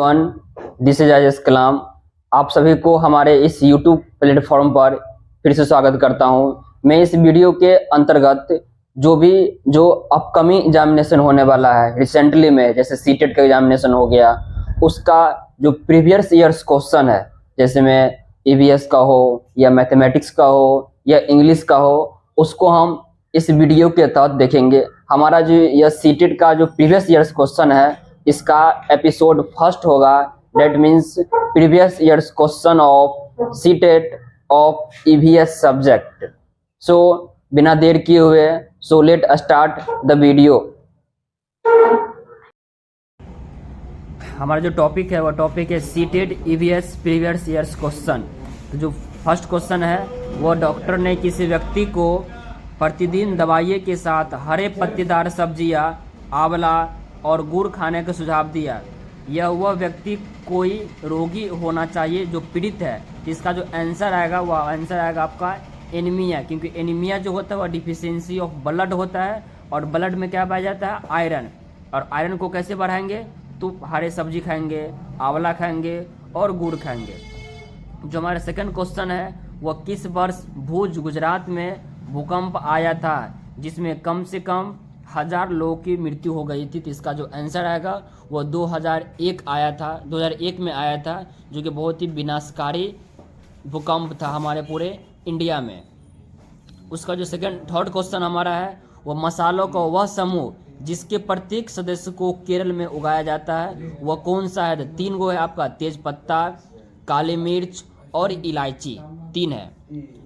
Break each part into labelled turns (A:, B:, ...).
A: Everyone, this is Ajay कलाम। आप सभी को हमारे इस यूट्यूब प्लेटफॉर्म पर फिर से स्वागत करता हूं। मैं इस वीडियो के अंतर्गत जो अपकमिंग एग्जामिनेशन होने वाला है रिसेंटली में, जैसे सीटेट का एग्जामिनेशन हो गया, उसका जो प्रीवियस ईयर्स क्वेश्चन है, जैसे में ईवीएस का हो या मैथमेटिक्स का हो या इंग्लिश का हो, उसको हम इस वीडियो के तहत देखेंगे। हमारा जो यह सीटेट का जो प्रीवियस ईयर्स क्वेश्चन है, इसका एपिसोड फर्स्ट होगा। That means previous years question of CTET of EVS subject. So बिना देर किए हुए, so let start the video. हमारा जो टॉपिक है वो टॉपिक है CTET EVS previous years question. तो जो फर्स्ट क्वेश्चन है वो, डॉक्टर ने किसी व्यक्ति को प्रतिदिन दवाइयों के साथ हरे पत्तेदार सब्जियां, आंवला और गुड़ खाने का सुझाव दिया। यह वह व्यक्ति कोई रोगी होना चाहिए जो पीड़ित है। इसका जो आंसर आएगा वह आंसर आएगा आपका एनीमिया, क्योंकि एनीमिया जो होता है वह डिफिशियंसी ऑफ ब्लड होता है, और ब्लड में क्या पाया जाता है? आयरन। और आयरन को कैसे बढ़ाएंगे? तो हरे सब्जी खाएंगे, आंवला खाएंगे और गुड़ खाएंगे। जो हमारा सेकंड क्वेश्चन है वह, किस वर्ष भुज गुजरात में भूकंप आया था जिसमें कम से कम 1000 लोगों की मृत्यु हो गई थी? तो इसका जो आंसर आएगा वो 2001 आया था, 2001 में आया था, जो कि बहुत ही विनाशकारी भूकंप था हमारे पूरे इंडिया में। उसका जो थर्ड क्वेश्चन हमारा है वो, मसालों का वह समूह जिसके प्रत्येक सदस्य को केरल में उगाया जाता है वह कौन सा है? 3 गो है आपका, तेज पत्ता, काली मिर्च और इलायची, 3 है।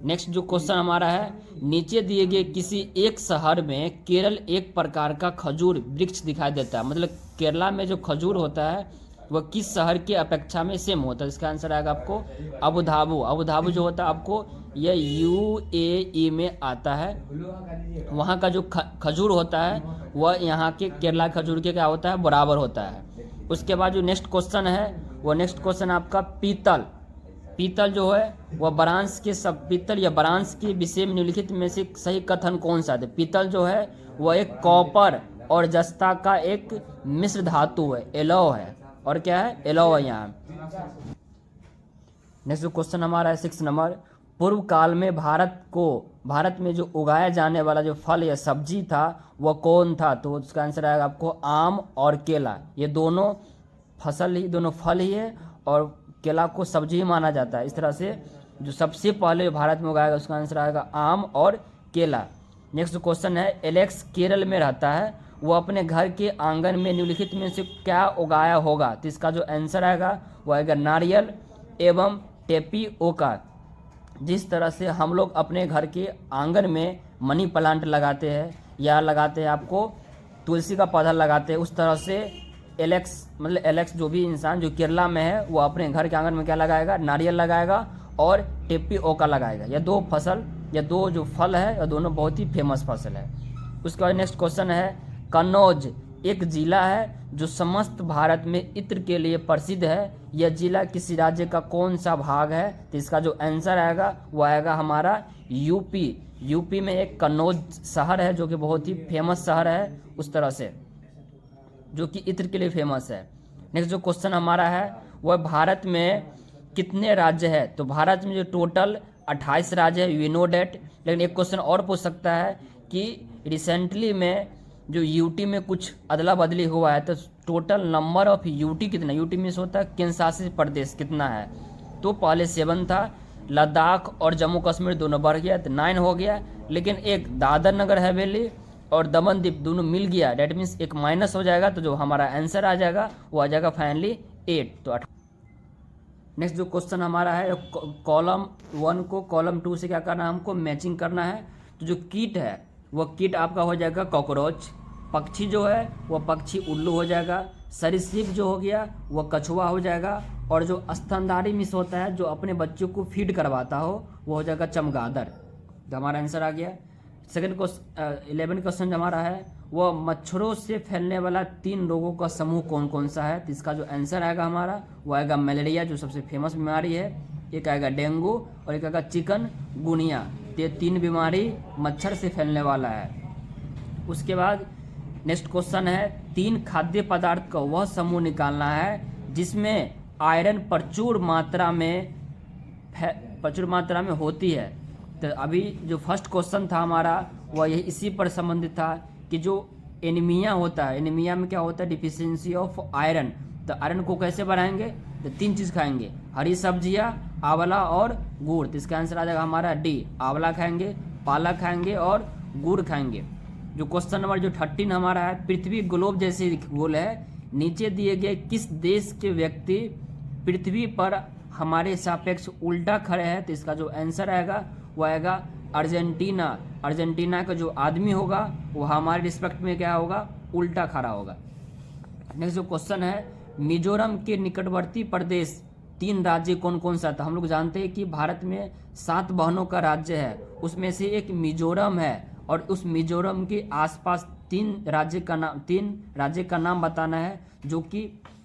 A: नेक्स्ट जो क्वेश्चन हमारा है, नीचे दिए गए किसी एक शहर में केरल एक प्रकार का खजूर वृक्ष दिखाई देता है। मतलब केरला में जो खजूर होता है वह किस शहर की अपेक्षा में सेम होता है? इसका आंसर आएगा आपको अबू धाबी। अबू धाबी जो होता है आपको यह यूएई में आता है। वहाँ का जो खजूर होता है वह यहाँ के केरला खजूर के क्या होता है? बराबर होता है। उसके बाद जो नेक्स्ट क्वेश्चन है वो, नेक्स्ट क्वेश्चन आपका पीतल जो है वह ब्रांस के सब पीतल या ब्रांस के विषय में निम्नलिखित में से सही कथन कौन सा है? पीतल जो है वह एक कॉपर और जस्ता का एक मिश्र धातु है, एलॉय है। और क्या है? एलॉय है यहाँ। नेक्स्ट क्वेश्चन हमारा है 6 नंबर, पूर्व काल में भारत में जो उगाया जाने वाला जो फल या सब्जी था वह कौन था? तो उसका आंसर आएगा आपको आम और केला। ये दोनों फल ही है, और केला को सब्जी ही माना जाता है। इस तरह से जो सबसे पहले भारत में उगाएगा उसका आंसर आएगा आम और केला। नेक्स्ट क्वेश्चन है, एलेक्स केरल में रहता है, वो अपने घर के आंगन में निम्नलिखित में से क्या उगाया होगा? तो इसका जो आंसर आएगा वो आएगा नारियल एवं टेपिओका। जिस तरह से हम लोग अपने घर के आंगन में मनी प्लांट लगाते हैं या लगाते हैं आपको तुलसी का पौधा लगाते हैं, उस तरह से एलेक्स जो भी इंसान जो केरला में है वो अपने घर के आंगन में क्या लगाएगा? नारियल लगाएगा और टेपिओका लगाएगा। यह दो जो फल है ये दोनों बहुत ही फेमस फसल है। उसके बाद नेक्स्ट क्वेश्चन है, कन्नौज एक जिला है जो समस्त भारत में इत्र के लिए प्रसिद्ध है। यह जिला किसी राज्य का कौन सा भाग है? तो इसका जो आंसर आएगा वो आएगा हमारा यूपी में एक कन्नौज शहर है जो कि बहुत ही फेमस शहर है, उस तरह से जो कि इत्र के लिए फेमस है। नेक्स्ट जो क्वेश्चन हमारा है वह, भारत में कितने राज्य है? तो भारत में जो टोटल 28 राज्य है, वी नो डेट। लेकिन एक क्वेश्चन और पूछ सकता है कि रिसेंटली में जो यूटी में कुछ अदला बदली हुआ है, तो टोटल नंबर ऑफ यूटी कितना? यूटी में होता है केंद्र शासित प्रदेश, कितना है? तो पहले 7 था, लद्दाख और जम्मू कश्मीर दोनों बढ़ गया तो 9 हो गया। लेकिन एक दादर नगर हवेली और दमन दीप दोनों मिल गया, डेट मीन्स एक माइनस हो जाएगा, तो जो हमारा आंसर आ जाएगा वो आ जाएगा फाइनली 8, तो 8। नेक्स्ट जो क्वेश्चन हमारा है, कॉलम 1 को कॉलम 2 से क्या करना है? हमको मैचिंग करना है। तो जो कीट है वह कीट आपका हो जाएगा कॉकरोच, पक्षी जो है वह पक्षी उल्लू हो जाएगा, सरीसृप जो हो गया वह कछुआ हो जाएगा, और जो स्तनधारी मिस होता है जो अपने बच्चों को फीड करवाता हो वो हो जाएगा चमगादड़। तो हमारा आंसर आ गया। सेकंड 11 क्वेश्चन हमारा है, वह मच्छरों से फैलने वाला 3 रोगों का समूह कौन कौन सा है? तो इसका जो आंसर आएगा हमारा वो आएगा मलेरिया, जो सबसे फेमस बीमारी है, एक आएगा डेंगू और एक आएगा चिकन गुनिया। ये 3 बीमारी मच्छर से फैलने वाला है। उसके बाद नेक्स्ट क्वेश्चन है, 3 खाद्य पदार्थ का वह समूह निकालना है जिसमें आयरन प्रचुर मात्रा में होती है। तो अभी जो फर्स्ट क्वेश्चन था हमारा वह यही इसी पर संबंधित था कि जो एनीमिया होता है, एनीमिया में क्या होता है, डिफिशियंसी ऑफ आयरन। तो आयरन को कैसे बढ़ाएंगे, तो 3 चीज़ खाएंगे, हरी सब्जियां, आंवला और गुड़। तो इसका आंसर आ जाएगा हमारा डी, आंवला खाएंगे, पालक खाएंगे और गुड़ खाएंगे। जो क्वेश्चन नंबर जो 13 हमारा है, पृथ्वी ग्लोब जैसे गोल है, नीचे दिए गए किस देश के व्यक्ति पृथ्वी पर हमारे सापेक्ष उल्टा खड़े हैं। तो इसका जो आंसर आएगा वो आएगा अर्जेंटीना। अर्जेंटीना का जो आदमी होगा वो हमारे रिस्पेक्ट में क्या होगा, उल्टा खड़ा होगा। नेक्स्ट जो क्वेश्चन है, मिजोरम के निकटवर्ती प्रदेश 3 राज्य कौन कौन सा था। हम लोग जानते हैं कि भारत में 7 बहनों का राज्य है, उसमें से एक मिजोरम है और उस मिजोरम के आसपास 3 राज्य का नाम बताना है, जो कि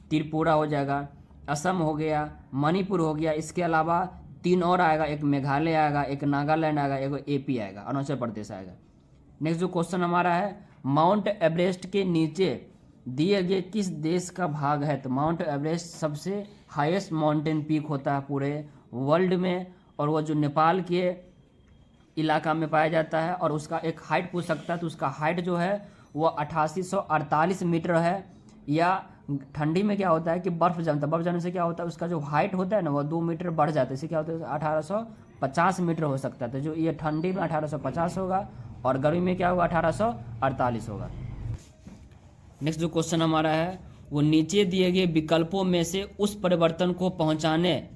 A: त्रिपुरा हो जाएगा, असम हो गया, मणिपुर हो गया, इसके अलावा 3 और आएगा, एक मेघालय आएगा, एक नागालैंड आएगा, एक एपी आएगा, अरुणाचल प्रदेश आएगा। नेक्स्ट जो क्वेश्चन हमारा है, माउंट एवरेस्ट के नीचे दिए गए किस देश का भाग है। तो माउंट एवरेस्ट सबसे हाईएस्ट माउंटेन पीक होता है पूरे वर्ल्ड में, और वो जो नेपाल के इलाका में पाया जाता है, और उसका एक हाइट पूछ सकता है। तो उसका हाइट जो है वो 8848 मीटर है। या ठंडी में क्या होता है कि बर्फ जमता है, बर्फ जमने से क्या होता है, उसका जो हाइट होता है ना वो 2 मीटर बढ़ जाता है। इससे क्या होता है 1850 मीटर हो सकता है। तो जो ये ठंडी में 1850 होगा और गर्मी में क्या होगा 1848 होगा। नेक्स्ट जो क्वेश्चन हमारा है, वो नीचे दिए गए विकल्पों में से उस परिवर्तन को पहुंचाने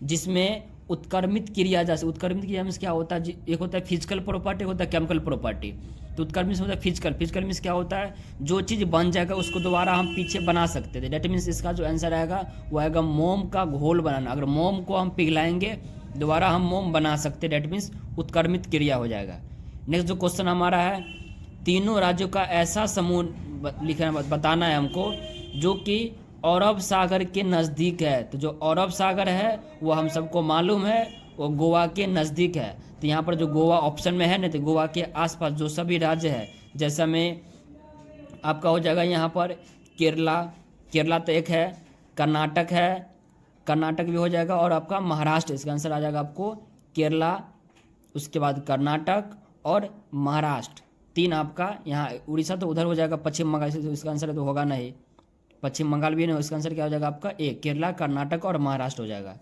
A: जिसमें उत्क्रमित क्रिया जैसे, उत्क्रमित क्रिया में क्या होता है, एक होता है फिजिकल प्रॉपर्टी, होता है केमिकल प्रॉपर्टी। तो उत्क्रमित होता है फिजिकल मीन्स क्या होता है, जो चीज़ बन जाएगा उसको दोबारा हम पीछे बना सकते थे। डेट मीन्स इसका जो आंसर आएगा वो आएगा मोम का घोल बनाना। अगर मोम को हम पिघलाएंगे दोबारा हम मोम बना सकते, डेट मीन्स उत्क्रमित क्रिया हो जाएगा। नेक्स्ट जो क्वेश्चन हमारा है, तीनों राज्यों का ऐसा समूह लिखना बताना है हमको जो कि अरब सागर के नज़दीक है। तो जो अरब सागर है वो हम सबको मालूम है वो गोवा के नज़दीक है। तो यहाँ पर जो गोवा ऑप्शन में है ना, तो गोवा के आसपास जो सभी राज्य है, जैसा में आपका हो जाएगा यहाँ पर केरला तो एक है, कर्नाटक है, कर्नाटक भी हो जाएगा, और आपका महाराष्ट्र। इसका आंसर आ जाएगा आपको केरला, उसके बाद कर्नाटक और महाराष्ट्र। 3 आपका यहाँ, उड़ीसा तो उधर हो जाएगा पश्चिम बंगाल से, तो इसका आंसर तो होगा नहीं, पश्चिम बंगाल भी नहीं, इसका आंसर क्या हो जाएगा आपका ए, केरला, कर्नाटक और महाराष्ट्र हो जाएगा।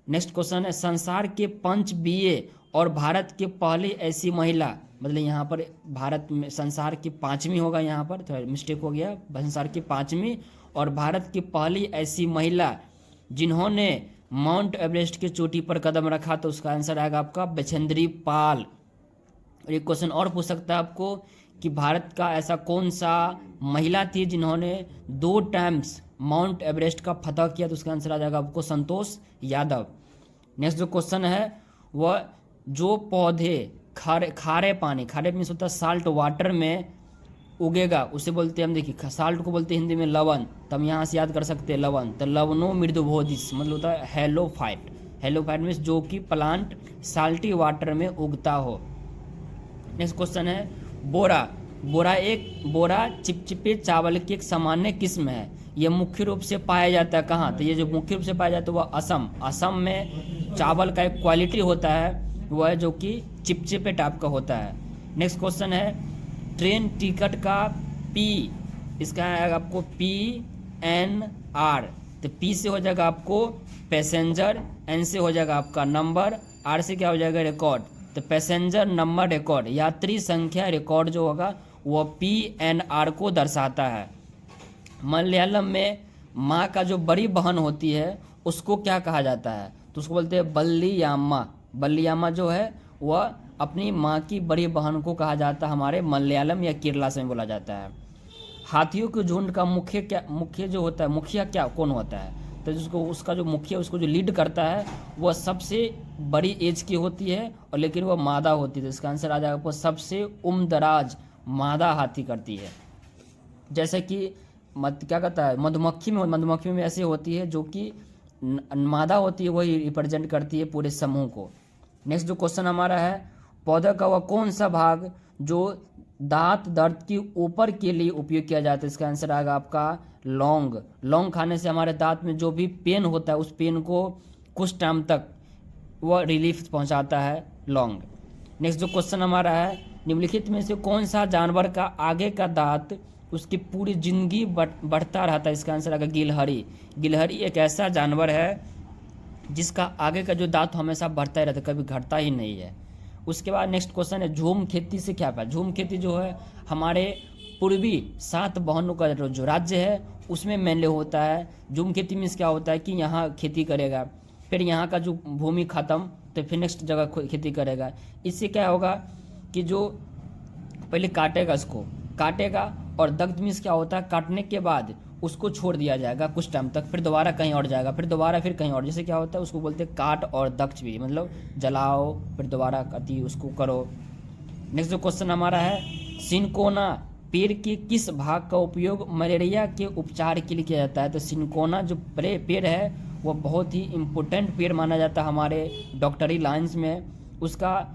A: नेक्स्ट क्वेश्चन है, संसार के 5 बीए और भारत के पहली ऐसी महिला, मतलब यहाँ पर भारत में संसार की 5वीं होगा, यहाँ पर थोड़ा मिस्टेक हो गया, संसार की 5वीं और भारत की पहली ऐसी महिला जिन्होंने माउंट एवरेस्ट की चोटी पर कदम रखा। तो उसका आंसर आएगा आपका बछेंद्री पाल। और एक क्वेश्चन और पूछ सकता है आपको कि भारत का ऐसा कौन सा महिला थी जिन्होंने 2 टाइम्स माउंट एवरेस्ट का फतह किया। तो उसका आंसर आ जाएगा आपको संतोष यादव। नेक्स्ट जो क्वेश्चन है, वह जो पौधे खारे पानी, खारे मीन्स होता है साल्ट वाटर में उगेगा, उसे बोलते हैं हम, देखिए साल्ट को बोलते हैं हिंदी में लवण, तो हम यहाँ से याद कर सकते हैं लवण। तो लवणो मृदुभोजिस मतलब होता है हेलोफाइट। हेलोफाइट मीन्स जो कि प्लांट साल्टी वाटर में उगता हो। नेक्स्ट क्वेश्चन है, बोरा चिपचिपे चावल की एक सामान्य किस्म है, यह मुख्य रूप से पाया जाता है कहाँ। तो ये जो मुख्य रूप से पाया जाता है वह असम में चावल का एक क्वालिटी होता है वह है जो कि चिपचिपे टाइप का होता है। नेक्स्ट क्वेश्चन है, ट्रेन टिकट का पी, इसका आएगा आपको PNR। तो पी से हो जाएगा आपको पैसेंजर, एन से हो जाएगा आपका नंबर, आर से क्या हो जाएगा रिकॉर्ड। तो पैसेंजर नंबर रिकॉर्ड, यात्री संख्या रिकॉर्ड जो होगा वो PNR को दर्शाता है। मलयालम में माँ का जो बड़ी बहन होती है उसको क्या कहा जाता है। तो उसको बोलते हैं बल्लियाम्मा। बल्लियाम्मा जो है वह अपनी माँ की बड़ी बहन को कहा जाता है, हमारे मलयालम या केरला से बोला जाता है। हाथियों के झुंड का मुख्य जो होता है, मुखिया क्या कौन होता है। तो जिसको उसका जो मुखिया उसको जो लीड करता है वह सबसे बड़ी एज की होती है और लेकिन वह मादा होती है। तो इसका आंसर आ जाएगा वो सबसे उम्रदराज मादा हाथी करती है। जैसे कि क्या कहता है मधुमक्खी में ऐसी होती है जो कि मादा होती है, वही रिप्रेजेंट करती है पूरे समूह को। नेक्स्ट जो क्वेश्चन हमारा है, पौधा का वह कौन सा भाग जो दांत दर्द के ऊपर के लिए उपयोग किया जाता है। इसका आंसर आएगा आपका लौंग। लौंग खाने से हमारे दांत में जो भी पेन होता है उस पेन को कुछ टाइम तक वह रिलीफ पहुंचाता है लौंग। नेक्स्ट जो क्वेश्चन हमारा है, निम्नलिखित में से कौन सा जानवर का आगे का दांत उसकी पूरी जिंदगी बढ़ता रहता है? इसका आंसर आएगा गिलहरी। गिलहरी एक ऐसा जानवर है जिसका आगे का जो दांत हमेशा बढ़ता ही रहता है, कभी घटता ही नहीं है। उसके बाद नेक्स्ट क्वेश्चन है, झूम खेती से क्या पाया? झूम खेती जो है हमारे पूर्वी 7 बहनों का जो राज्य है उसमें मेनली होता है। झूम खेती मीन्स क्या होता है कि यहाँ खेती करेगा, फिर यहाँ का जो भूमि खत्म तो फिर नेक्स्ट जगह खेती करेगा। इससे क्या होगा कि जो पहले काटेगा, इसको काटेगा, और दग्ध मीन्स क्या होता है काटने के बाद उसको छोड़ दिया जाएगा कुछ टाइम तक, फिर दोबारा कहीं और जाएगा, फिर दोबारा फिर कहीं और। जैसे क्या होता है उसको बोलते हैं काट और दग्ध भी, मतलब जलाओ फिर दोबारा कति उसको करो। नेक्स्ट जो क्वेश्चन हमारा है, सिनकोना पेड़ के किस भाग का उपयोग मलेरिया के उपचार के लिए किया जाता है? तो सिनकोना जो पेड़ है वो बहुत ही इम्पोर्टेंट पेड़ माना जाता है हमारे डॉक्टरी लाइन्स में। उसका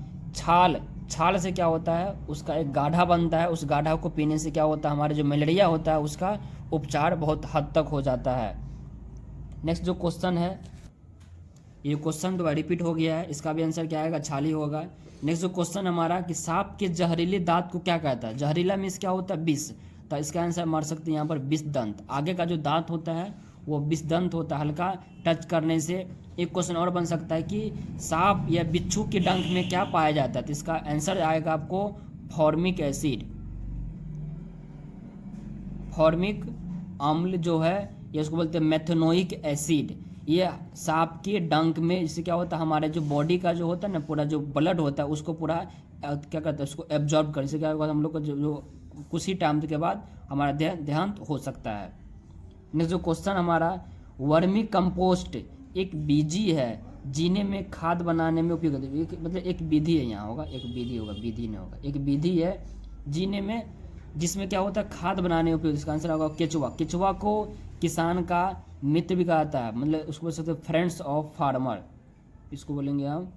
A: छाल से क्या होता है, उसका एक गाढ़ा बनता है, उस गाढ़ा को पीने से क्या होता है हमारे जो मलेरिया होता है उसका उपचार बहुत हद तक हो जाता है। नेक्स्ट जो क्वेश्चन है, ये क्वेश्चन तो रिपीट हो गया है, इसका भी आंसर क्या आएगा? छाली होगा। नेक्स्ट जो क्वेश्चन हमारा कि सांप के जहरीले दांत को क्या कहता है? जहरीला मीन्स क्या होता है? विष। तो इसका आंसर मार सकते हैं यहाँ पर विष दंत। आगे का जो दांत होता है वो विष दंत होता है, हल्का टच करने से। एक क्वेश्चन और बन सकता है कि सांप या बिच्छू के डंक में क्या पाया जाता है? तो इसका आंसर आएगा आपको फॉर्मिक एसिड। फॉर्मिक अम्ल जो है ये उसको बोलते हैं मेथनोइक एसिड। ये सांप के डंक में, इससे क्या होता है हमारे जो बॉडी का जो होता है ना पूरा जो ब्लड होता है उसको पूरा क्या कहते हैं उसको एब्जॉर्ब कर, इससे क्या होगा हम लोग को जो कुछ ही टाइम के बाद हमारा देहांत हो सकता है। नेक्स्ट जो क्वेश्चन हमारा, वर्मी कंपोस्ट एक बीजी है जीने में खाद बनाने में उपयोग होता है। मतलब एक विधि है, यहाँ होगा एक विधि होगा, विधि नहीं होगा, एक विधि है जीने में जिसमें क्या होता है खाद बनाने में उपयोग। इसका आंसर होगा केचुआ। केचुआ को किसान का मित्र भी कहता है, मतलब उसको बोल सकते हैं फ्रेंड्स ऑफ फार्मर, इसको बोलेंगे हम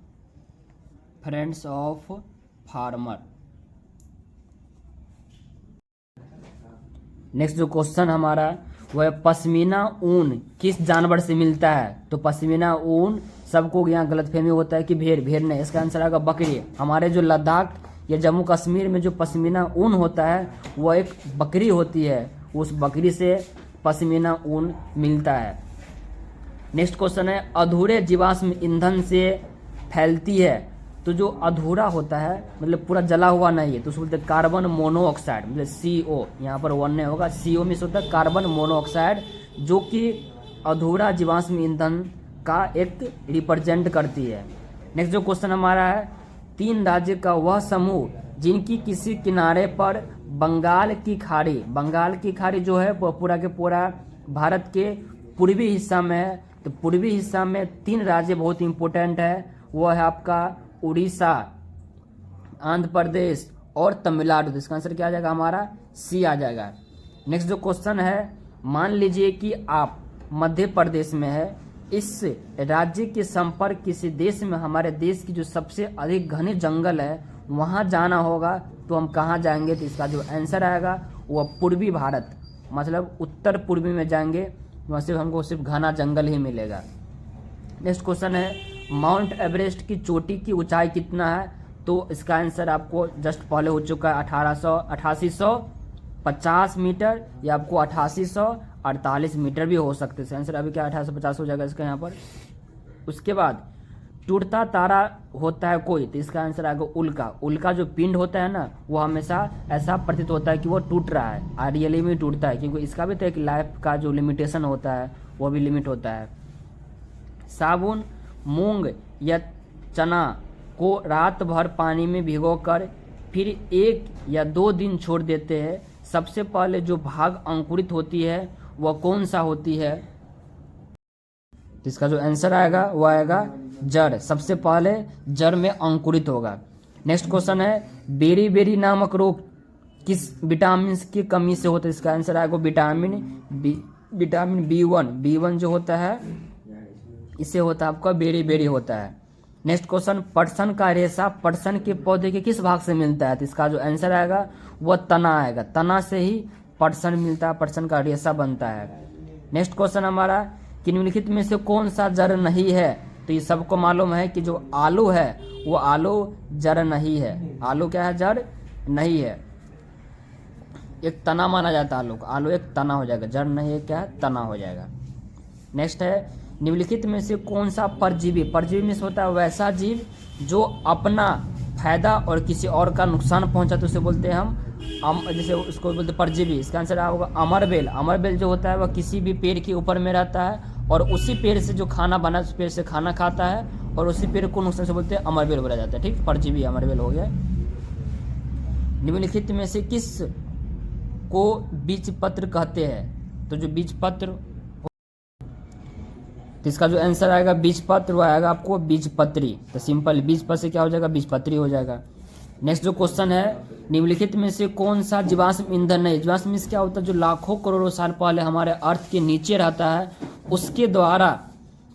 A: फ्रेंड्स ऑफ फार्मर। नेक्स्ट जो क्वेश्चन हमारा वह पश्मीना ऊन किस जानवर से मिलता है? तो पश्मीना ऊन सबको यहाँ गलतफहमी होता है कि भेड़ नहीं, इसका आंसर आएगा बकरी। हमारे जो लद्दाख या जम्मू कश्मीर में जो पश्मीना ऊन होता है वह एक बकरी होती है, उस बकरी से पश्मीना ऊन मिलता है। नेक्स्ट क्वेश्चन है, अधूरे जीवाश्म ईंधन से फैलती है। तो जो अधूरा होता है मतलब पूरा जला हुआ नहीं है तो उसको बोलते हैं कार्बन मोनोऑक्साइड, मतलब CO, यहाँ पर 1 नहीं होगा, CO में होता है कार्बन मोनोऑक्साइड, जो कि अधूरा जीवाश्म ईंधन का एक रिप्रेजेंट करती है। नेक्स्ट जो क्वेश्चन हमारा है, 3 राज्य का वह समूह जिनकी किसी किनारे पर बंगाल की खाड़ी जो है वो पूरा के पूरा भारत के पूर्वी हिस्सा में है। तो पूर्वी हिस्सा में 3 राज्य बहुत इंपॉर्टेंट है, वो है आपका उड़ीसा, आंध्र प्रदेश और तमिलनाडु। इसका आंसर क्या आ जाएगा हमारा? C आ जाएगा। नेक्स्ट जो क्वेश्चन है, मान लीजिए कि आप मध्य प्रदेश में है, इस राज्य के संपर्क किसी देश में हमारे देश की जो सबसे अधिक घने जंगल है वहाँ जाना होगा तो हम कहाँ जाएंगे? तो इसका जो आंसर आएगा वह पूर्वी भारत, मतलब उत्तर पूर्वी में जाएंगे, वहाँ से हमको सिर्फ घना जंगल ही मिलेगा। नेक्स्ट क्वेश्चन है, माउंट एवरेस्ट की चोटी की ऊंचाई कितना है? तो इसका आंसर आपको जस्ट पहले हो चुका है 8850 मीटर, या आपको 8848 मीटर भी हो सकते हैं। आंसर अभी क्या 1850 हो जाएगा इसका यहाँ पर। उसके बाद टूटता तारा होता है कोई, तो इसका आंसर आएगा उल्का। उल्का जो पिंड होता है ना वो हमेशा ऐसा प्रतीत होता है कि वो टूट रहा है, रियली में टूटता है, क्योंकि इसका भी तो एक लाइफ का जो लिमिटेशन होता है वो भी लिमिट होता है। साबुन, मूंग या चना को रात भर पानी में भिगोकर फिर 1 या 2 दिन छोड़ देते हैं, सबसे पहले जो भाग अंकुरित होती है वह कौन सा होती है? इसका जो आंसर आएगा वह आएगा जड़, सबसे पहले जड़ में अंकुरित होगा। नेक्स्ट क्वेश्चन है, बेरी नामक रोग किस विटामिन की कमी से होता है? इसका आंसर आएगा विटामिन B1 जो होता है इससे होता है आपका बेरी होता है। नेक्स्ट क्वेश्चन, पटसन का रेशा पटसन के पौधे के किस भाग से मिलता है? तो इसका जो आंसर आएगा वह तना आएगा। तना से ही पटसन मिलता है, पटसन का रेशा बनता है। नेक्स्ट क्वेश्चन हमारा, कि निम्नलिखित में से कौन सा जड़ नहीं है? तो ये सबको मालूम है कि जो आलू है वो आलू जड़ नहीं है। आलू क्या है? जड़ नहीं है, एक तना माना जाता है आलू को। आलू एक तना हो जाएगा, जड़ नहीं है, क्या है? तना हो जाएगा। नेक्स्ट है, निम्नलिखित में से कौन सा परजीवी? परजीवी में से होता है वैसा जीव जो अपना फायदा और किसी और का नुकसान पहुंचा तो उसे बोलते हैं हम जैसे उसको बोलते हैं परजीवी। इसका आंसर होगा अमरबेल। अमरबेल जो होता है वह किसी भी पेड़ के ऊपर में रहता है और उसी पेड़ से जो खाना बना उस पेड़ से खाना खाता है और उसी पेड़ को नुकसान से बोलते हैं अमरबेल बोला जाता है। ठीक, परजीवी अमरबेल हो गया। निम्नलिखित में से किस को बीजपत्र कहते हैं? तो जो बीजपत्र, तो इसका जो आंसर आएगा बीजपत्र वो आएगा आपको बीजपत्री। तो सिंपल बीजपत्र से क्या हो जाएगा? बीजपत्री हो जाएगा। नेक्स्ट जो क्वेश्चन है, निम्नलिखित में से कौन सा जीवाश्म ईंधन नहीं? जीवाश्म ईंधन क्या होता है? जो लाखों करोड़ों साल पहले हमारे अर्थ के नीचे रहता है उसके द्वारा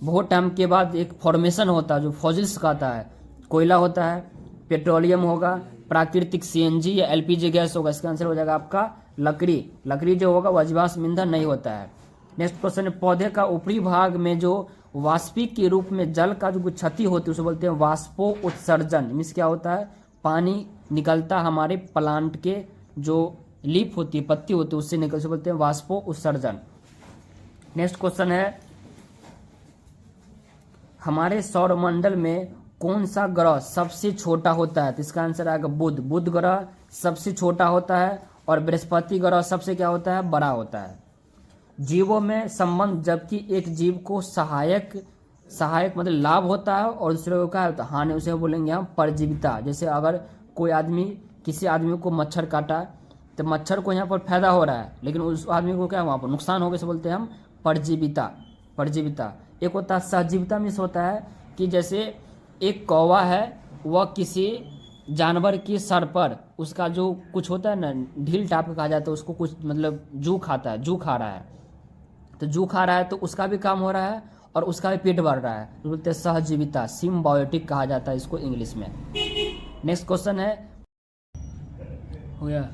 A: बहुत टाइम के बाद एक फॉर्मेशन होता है जो फॉसिल्स कहता है। कोयला होता है, पेट्रोलियम होगा, प्राकृतिक सीएनजी या एलपीजी गैस होगा। इसका आंसर हो जाएगा आपका लकड़ी। लकड़ी जो होगा वह जीवाश्म ईंधन नहीं होता है। नेक्स्ट क्वेश्चन है, पौधे का ऊपरी भाग में जो वाष्पिक के रूप में जल का जो क्षति होती है उसे बोलते हैं वाष्पो उत्सर्जन। मीन्स क्या होता है? पानी निकलता हमारे प्लांट के जो लीफ होती है, पत्ती होती है, उससे निकल, उसे बोलते हैं वाष्पो उत्सर्जन। नेक्स्ट क्वेश्चन है, हमारे सौरमंडल में कौन सा ग्रह सबसे छोटा होता है? तो इसका आंसर आएगा बुध। बुध ग्रह सबसे छोटा होता है और बृहस्पति ग्रह सबसे क्या होता है? बड़ा होता है। जीवों में संबंध, जबकि एक जीव को सहायक मतलब लाभ होता है और दूसरे को क्या होता है? हानि। उसे बोलेंगे हम परजीविता। जैसे अगर कोई आदमी किसी आदमी को मच्छर काटा तो मच्छर को यहाँ पर फायदा हो रहा है लेकिन उस आदमी को क्या वहाँ पर नुकसान हो गया, से बोलते हैं हम परजीविता। परजीविता। एक होता है सहजीविता। में होता है कि जैसे एक कौवा है वह किसी जानवर के सर पर उसका जो कुछ होता है ना, ढील टाइप का कहा जाता है, उसको कुछ मतलब जू खाता है, जू खा रहा है। तो जू खा रहा है तो उसका भी काम हो रहा है और उसका भी पेट भर रहा है, तो बोलते हैं सहजीविता। सिम्बायोटिक कहा जाता है इसको इंग्लिश में। नेक्स्ट क्वेश्चन है, हो गया,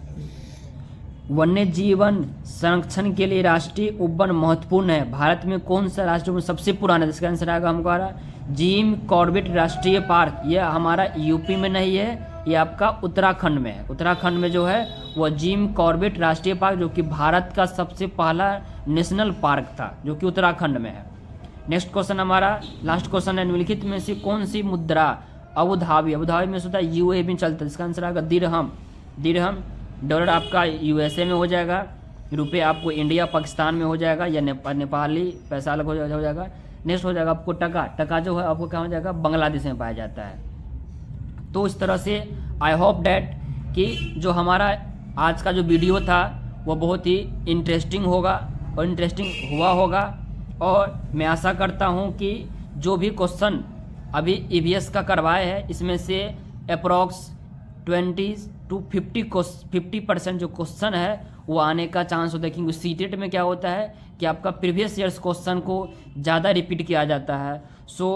A: वन्य जीवन संरक्षण के लिए राष्ट्रीय उद्यान महत्वपूर्ण है। भारत में कौन सा राष्ट्रीय उद्यान सबसे पुराना है? इसका आंसर आएगा हमारा जिम कॉर्बेट राष्ट्रीय पार्क। यह हमारा यूपी में नहीं है, ये आपका उत्तराखंड में है। उत्तराखंड में जो है वह जिम कॉर्बेट राष्ट्रीय पार्क, जो कि भारत का सबसे पहला नेशनल पार्क था, जो कि उत्तराखंड में है। नेक्स्ट क्वेश्चन हमारा लास्ट क्वेश्चन है, निम्नलिखित में से कौन सी मुद्रा अबुधाबी में होता है यूए में चलता है? इसका आंसर आएगा दिरहम। दिरहम। डॉलर आपका यूएसए में हो जाएगा, रुपये आपको इंडिया पाकिस्तान में हो जाएगा, या नेपाली पैसा अलग हो जाएगा। नेक्स्ट हो जाएगा आपको टका। टका जो है आपको क्या हो जाएगा? बांग्लादेश में पाया जाता है। तो इस तरह से आई होप डैट कि जो हमारा आज का जो वीडियो था वो बहुत ही इंटरेस्टिंग होगा और इंटरेस्टिंग हुआ होगा। और मैं आशा करता हूँ कि जो भी क्वेश्चन अभी ईवीएस का करवाए हैं इसमें से अप्रॉक्स 20 to 50% जो क्वेश्चन है वो आने का चांस होता है, क्योंकि सीटेट में क्या होता है कि आपका प्रीवियस ईयर्स क्वेश्चन को ज़्यादा रिपीट किया जाता है। सो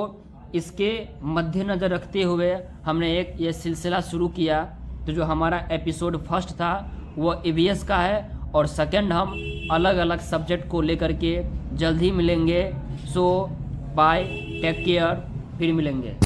A: इसके मद्देनज़र रखते हुए हमने एक ये सिलसिला शुरू किया। तो जो हमारा एपिसोड फर्स्ट था वो ईवीएस का है और सेकंड हम अलग अलग सब्जेक्ट को लेकर के जल्द ही मिलेंगे। सो बाय, टेक केयर, फिर मिलेंगे।